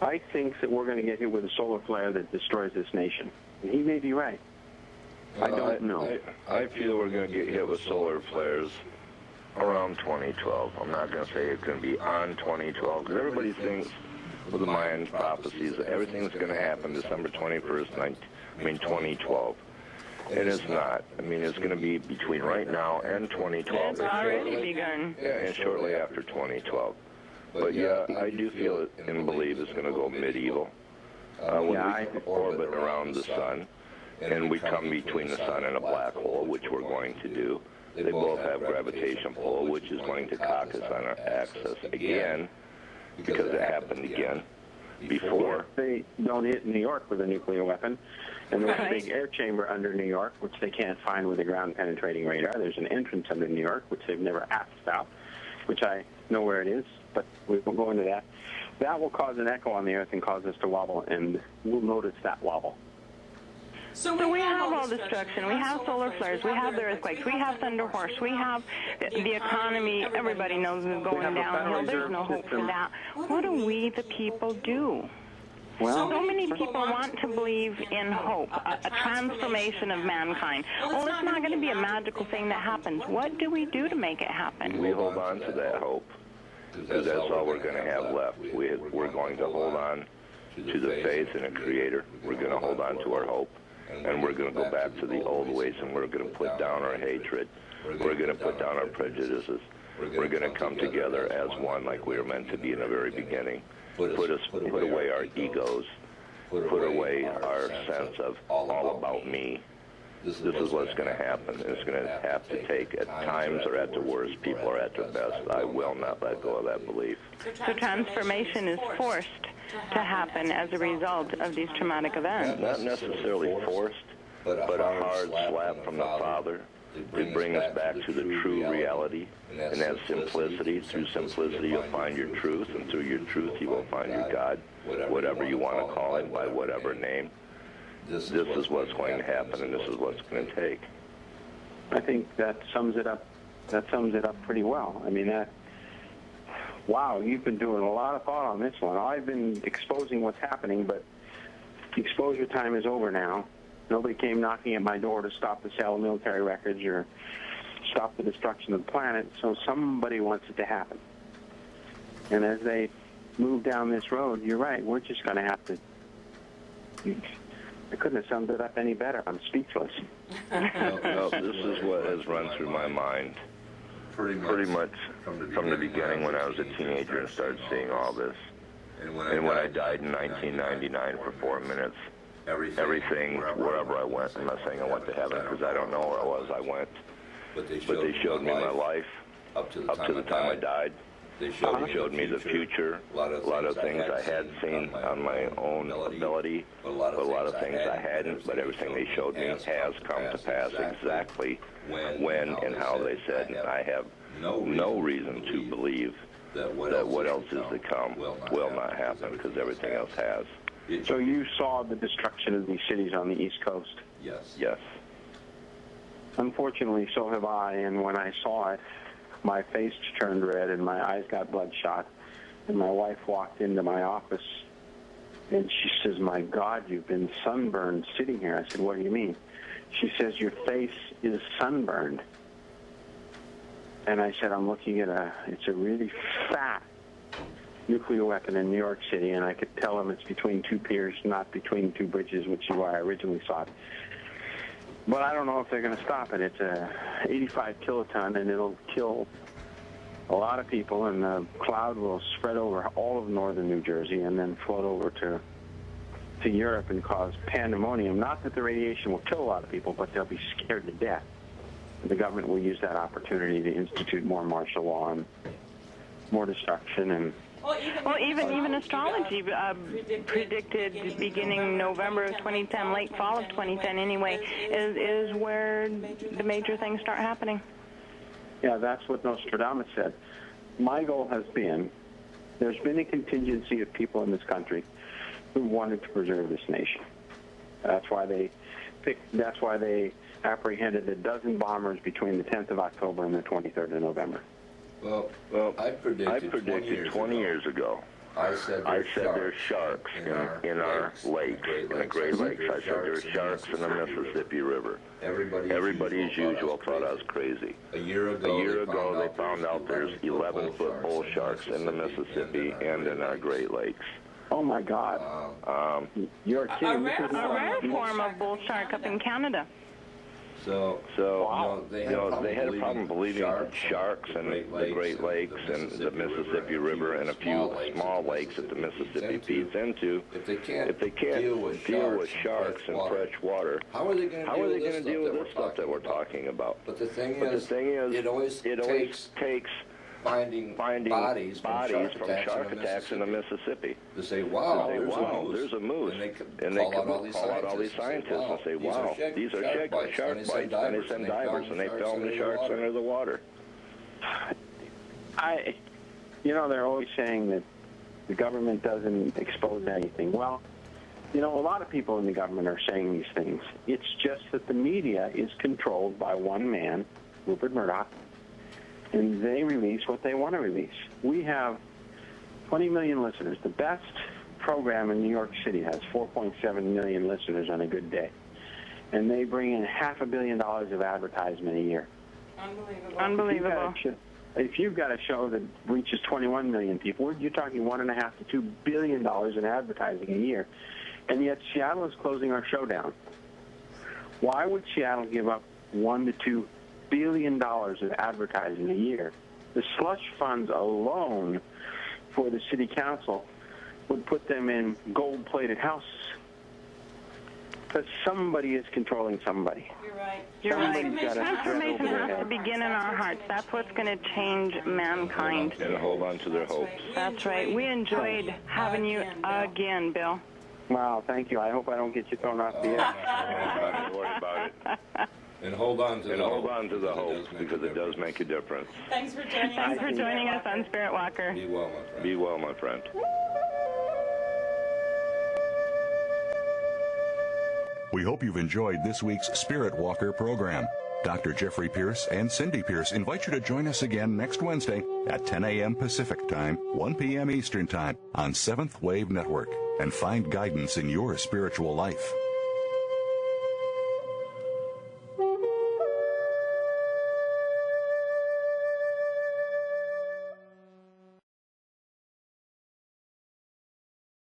I think that we're going to get hit with a solar flare that destroys this nation. And he may be right. I don't know. I feel we're going to get hit with solar flares around 2012. I'm not going to say it's going to be on 2012, because everybody thinks with the Mayan prophecies that everything's going to happen December 21st, 2012. And it's not. I mean, it's going to be between right now and 2012. It's already begun. Yeah, and shortly after 2012. But yeah, I do feel it and believe it's going to go medieval. When we orbit around the sun, and we come between the sun and a black hole, which we're going to do. They both have gravitation pull, which is going to cock us on our axis again, because it happened again before. They don't hit New York with a nuclear weapon, and there's a big air chamber under New York, which they can't find with a ground-penetrating radar. There's an entrance under New York, which they've never asked about, which I know where it is, but we won't go into that. That will cause an echo on the Earth and cause us to wobble, and we'll notice that wobble. So we have all destruction. We have solar flares. We have the earthquakes. We have Thunder Horse. We have the economy. Everybody knows is going downhill. There's no hope for that. What do we, the people, do? Well, so many people want to believe in hope, a transformation of mankind. Well, it's not going to be a magical thing that happens. What do we do to make it happen? We hold on to that hope, because that's all we're going to have left. We're going to hold on to the faith in a Creator. We're going to hold on to our hope. And we're going to go back to the old ways, and we're going to put down our hatred. We're going to put down our prejudices. We're going to come together as one like we were meant to be in the very beginning. Put away our egos. Put away our sense of all about me. This is what's going to happen. It's going to have to take, at times or at the worst, people are at their best. I will not let go of that belief. So transformation is forced to happen as a result of these traumatic events. Not necessarily forced, but a hard slap from the Father to bring us back to the true reality, and that simplicity. Through simplicity, you'll find your truth, and through your truth, you will find your God, whatever you want to call him, by whatever name. This is what's going to happen, and this is what's going to take. I think that sums it up. That sums it up pretty well. I mean, wow, you've been doing a lot of thought on this one. I've been exposing what's happening, but the exposure time is over now. Nobody came knocking at my door to stop the sale of military records or stop the destruction of the planet, so somebody wants it to happen. And as they move down this road, you're right, we're just going to have to... I couldn't have summed it up any better. I'm speechless. No, this is what has run through my mind pretty much from the beginning when I was a teenager and started seeing all this. And when I died in 1999 for 4 minutes, everything, wherever I went, I'm not saying I went to heaven because I don't know where I was, I went. But they showed me my life up to the time I died. They showed me the future, a lot of things I had seen on my own ability, but a lot of things I hadn't, but everything they showed me has come to pass exactly when and how they said, and I have no reason to believe that what else is to come will not happen, because everything else has. So you saw the destruction of these cities on the East Coast? Yes. Unfortunately, so have I, and when I saw it, my face turned red and my eyes got bloodshot. And my wife walked into my office and she says, "My God, you've been sunburned sitting here." I said, "What do you mean?" She says, "Your face is sunburned." And I said, "I'm looking at it's a really fat nuclear weapon in New York City, and I could tell them it's between two piers, not between two bridges, which is why I originally saw it. But I don't know if they're going to stop it. It's a 85 kiloton, and it'll kill a lot of people, and the cloud will spread over all of northern New Jersey and then float over to Europe and cause pandemonium. Not that the radiation will kill a lot of people, but they'll be scared to death. The government will use that opportunity to institute more martial law and more destruction. And well, even astrology predicted beginning November of 2010, late fall of 2010 anyway, is where the major things start happening. Yeah, that's what Nostradamus said. My goal has been, there's been a contingency of people in this country who wanted to preserve this nation. That's why they apprehended a dozen bombers between the 10th of October and the 23rd of November. Well, I predicted 20 years ago I said there's sharks in our lakes, in the Great Lakes. I said there's sharks in the Mississippi River. Everybody, as usual, thought I was crazy. A year ago, they found out there's 11-foot bull sharks in the Mississippi and in our Great Lakes. Oh, my God. You're kidding. A rare form of bull shark up in Canada. So wow. They had a problem believing that sharks in the Great Lakes and the Mississippi River and a few small lakes that the Mississippi feeds into, if they can't deal with sharks in fresh water, how are they going to deal with this stuff that we're talking about? But the thing is, it always takes finding bodies from shark attacks in the Mississippi. To say, wow, there's a moose. And they call out all these scientists and say, wow, these are shark bites. And they send divers and they film the sharks under the water. They're always saying that the government doesn't expose anything. Well, a lot of people in the government are saying these things. It's just that the media is controlled by one man, Rupert Murdoch, and they release what they want to release. We have 20 million listeners. The best program in New York City has 4.7 million listeners on a good day. And they bring in $500 million of advertisement a year. Unbelievable. If you've got a show that reaches 21 million people, you're talking $1.5 to $2 billion in advertising a year. And yet Seattle is closing our show down. Why would Seattle give up $1 to $2 billion of advertising a year? The slush funds alone for the city council would put them in gold-plated houses. Because somebody is controlling somebody. You're right. Transformation has to begin in our hearts. That's what's going to change mankind. And hold on to their hopes. That's right. We enjoyed having you again, Bill. Wow, thank you. I hope I don't get you thrown off the air. Don't worry about it. And hold on to the hopes, because it does make a difference. Thanks for joining us on Spirit Walker. Be well, my friend. Be well, my friend. We hope you've enjoyed this week's Spirit Walker program. Dr. Jeffrey Pierce and Cindy Pierce invite you to join us again next Wednesday at 10 a.m. Pacific Time, 1 p.m. Eastern Time on Seventh Wave Network, and find guidance in your spiritual life.